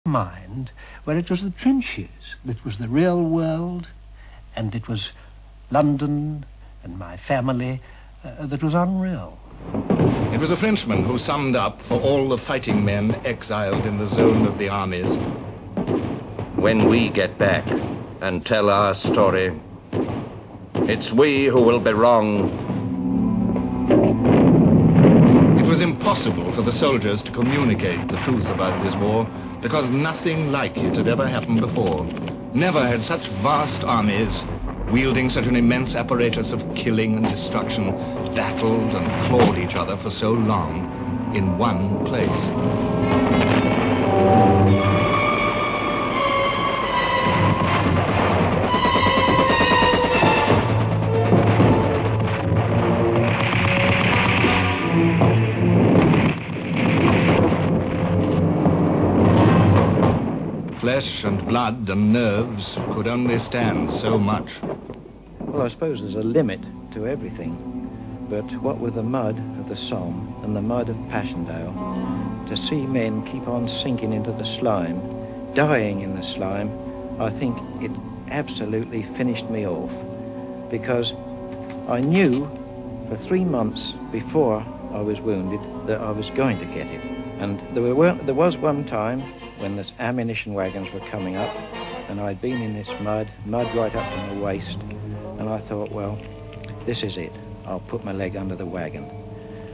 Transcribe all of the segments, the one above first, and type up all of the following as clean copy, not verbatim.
mind where it was the trenches that was the real world, and it was London and my family that was unreal. It was a Frenchman who summed up for all the fighting men exiled in the zone of the armies. When we get back and tell our story, it's we who will be wrong. It was impossible for the soldiers to communicate the truth about this war because nothing like it had ever happened before. Never had such vast armies, wielding such an immense apparatus of killing and destruction, battled and clawed each other for so long in one place. Flesh and blood and nerves could only stand so much. Well, I suppose there's a limit to everything, but what with the mud of the Somme and the mud of Passchendaele, to see men keep on sinking into the slime, dying in the slime, I think it absolutely finished me off, because I knew for 3 months before I was wounded that I was going to get it. And there was one time when the ammunition wagons were coming up, and I'd been in this mud right up to my waist, and I thought, well, this is it. I'll put my leg under the wagon.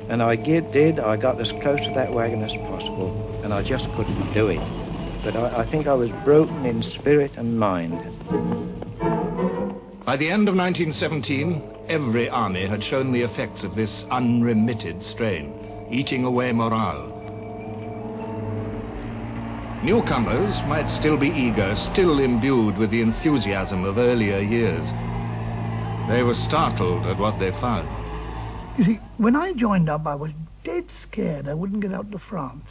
And I did. I got as close to that wagon as possible, and I just couldn't do it. But I think I was broken in spirit and mind. By the end of 1917, every army had shown the effects of this unremitted strain, eating away morale. Newcomers might still be eager, still imbued with the enthusiasm of earlier years. They were startled at what they found. You see, when I joined up, I was dead scared I wouldn't get out to France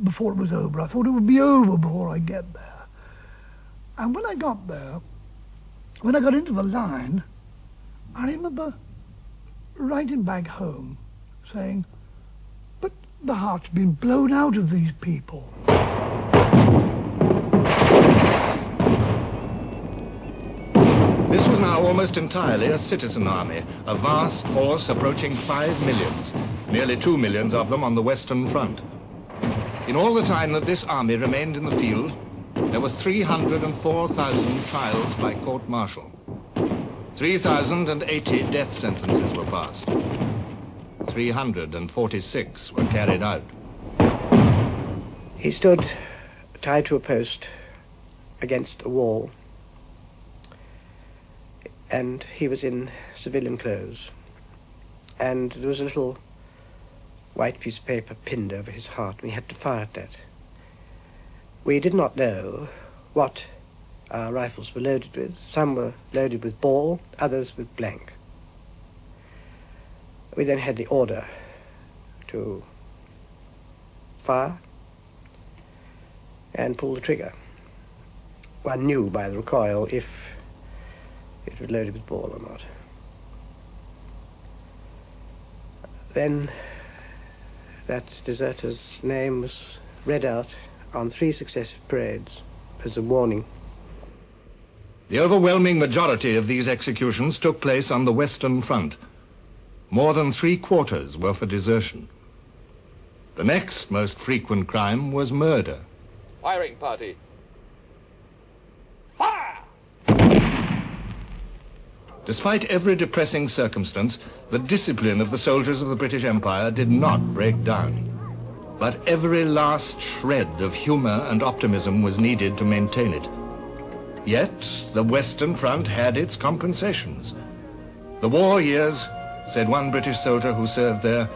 before it was over. I thought it would be over before I get there. And when I got there, when I got into the line, I remember writing back home saying, but the heart's been blown out of these people. This was now almost entirely a citizen army, a vast force approaching 5 millions, nearly 2 millions of them on the Western Front. In all the time that this army remained in the field, there were 304,000 trials by court-martial. 3,080 death sentences were passed. 346 were carried out. He stood tied to a post against a wall, and he was in civilian clothes, and there was a little white piece of paper pinned over his heart, and he had to fire at that. We did not know what our rifles were loaded with. Some were loaded with ball, others with blank. We then had the order to fire and pull the trigger. One knew by the recoil if it was loaded with ball or not. Then that deserter's name was read out on 3 successive parades as a warning. The overwhelming majority of these executions took place on the Western Front. More than 3/4 were for desertion. The next most frequent crime was murder. Firing party. Fire! Despite every depressing circumstance, the discipline of the soldiers of the British Empire did not break down. But every last shred of humor and optimism was needed to maintain it. Yet, the Western Front had its compensations. The war years, said one British soldier who served there,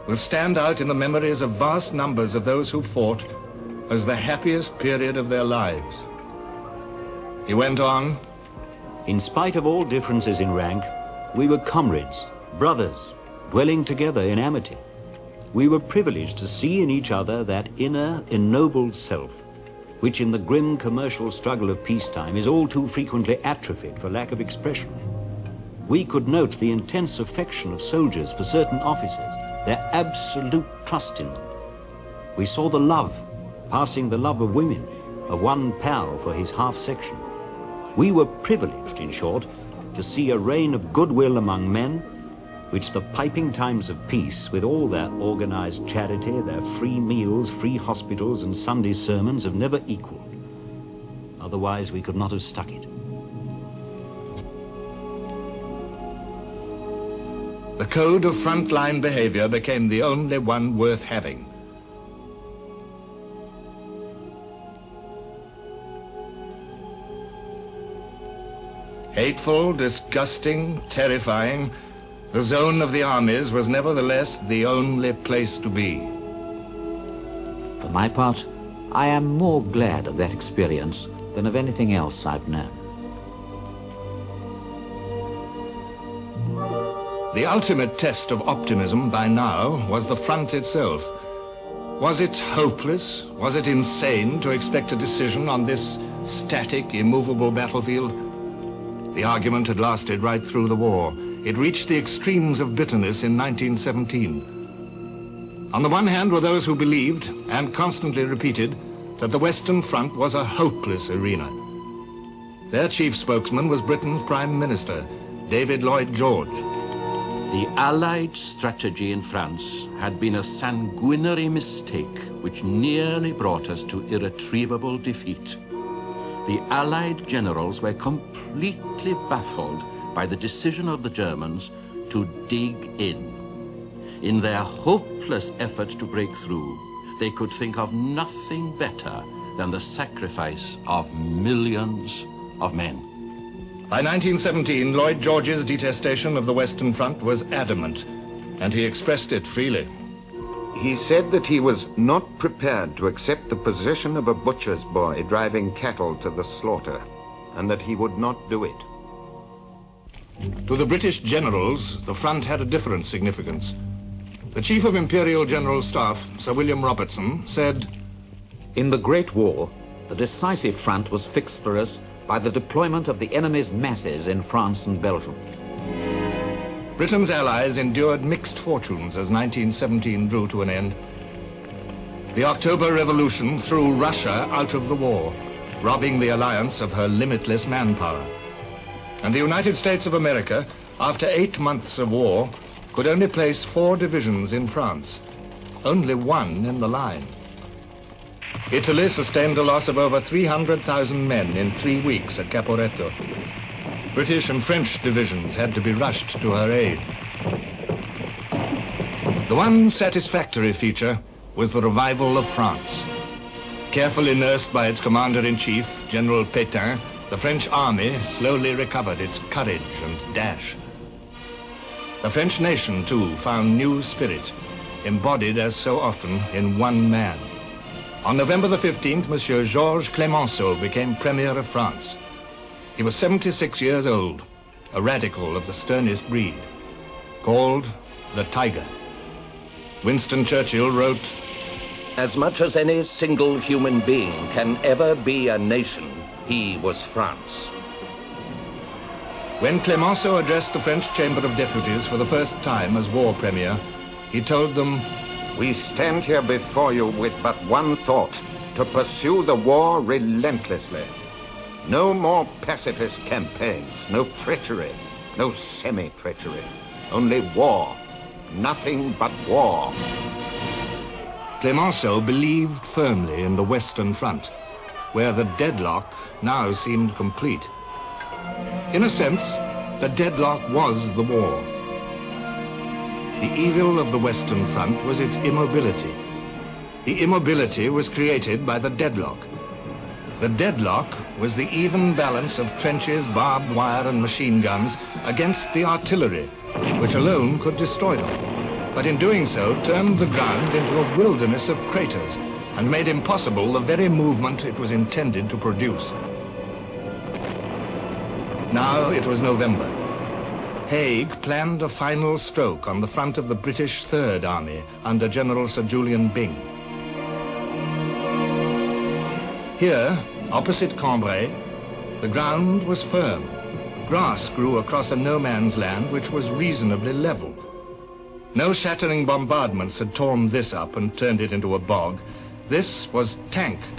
will stand out in the memories of vast numbers of those who fought as the happiest period of their lives. He went on, in spite of all differences in rank, we were comrades, brothers, dwelling together in amity. We were privileged to see in each other that inner, ennobled self, which in the grim commercial struggle of peacetime is all too frequently atrophied for lack of expression. We could note the intense affection of soldiers for certain officers, their absolute trust in them. We saw the love, passing the love of women, of one pal for his half-section. We were privileged, in short, to see a reign of goodwill among men, which the piping times of peace, with all their organized charity, their free meals, free hospitals, and Sunday sermons, have never equaled. Otherwise, we could not have stuck it. The code of frontline behavior became the only one worth having. Hateful, disgusting, terrifying, the zone of the armies was nevertheless the only place to be. For my part, I am more glad of that experience than of anything else I've known. The ultimate test of optimism by now was the front itself. Was it hopeless? Was it insane to expect a decision on this static, immovable battlefield? The argument had lasted right through the war. It reached the extremes of bitterness in 1917. On the one hand were those who believed, and constantly repeated, that the Western Front was a hopeless arena. Their chief spokesman was Britain's Prime Minister, David Lloyd George. The Allied strategy in France had been a sanguinary mistake which nearly brought us to irretrievable defeat. The Allied generals were completely baffled by the decision of the Germans to dig in. In their hopeless effort to break through, they could think of nothing better than the sacrifice of millions of men. By 1917, Lloyd George's detestation of the Western Front was adamant, and he expressed it freely. He said that he was not prepared to accept the position of a butcher's boy driving cattle to the slaughter, and that he would not do it. To the British generals, the front had a different significance. The Chief of Imperial General Staff, Sir William Robertson, said, In the Great War, the decisive front was fixed for us by the deployment of the enemy's masses in France and Belgium. Britain's allies endured mixed fortunes as 1917 drew to an end. The October Revolution threw Russia out of the war, robbing the alliance of her limitless manpower. And the United States of America, after 8 months of war, could only place 4 divisions in France, only 1 in the line. Italy sustained a loss of over 300,000 men in 3 weeks at Caporetto. British and French divisions had to be rushed to her aid. The one satisfactory feature was the revival of France. Carefully nursed by its commander-in-chief, General Pétain, the French army slowly recovered its courage and dash. The French nation, too, found new spirit, embodied as so often in one man. On November the 15th, Monsieur Georges Clemenceau became Premier of France. He was 76 years old, a radical of the sternest breed, called the Tiger. Winston Churchill wrote, As much as any single human being can ever be a nation, he was France. When Clemenceau addressed the French Chamber of Deputies for the first time as war premier, he told them, We stand here before you with but one thought, to pursue the war relentlessly. No more pacifist campaigns, no treachery, no semi-treachery, only war, nothing but war. Clemenceau believed firmly in the Western Front, where the deadlock now seemed complete. In a sense, the deadlock was the war. The evil of the Western Front was its immobility. The immobility was created by the deadlock. The deadlock was the even balance of trenches, barbed wire and machine guns against the artillery, which alone could destroy them, but in doing so turned the ground into a wilderness of craters and made impossible the very movement it was intended to produce. Now it was November. Haig planned a final stroke on the front of the British Third Army under General Sir Julian Byng. Here, opposite Cambrai, the ground was firm. Grass grew across a no-man's land which was reasonably level. No shattering bombardments had torn this up and turned it into a bog. This was tank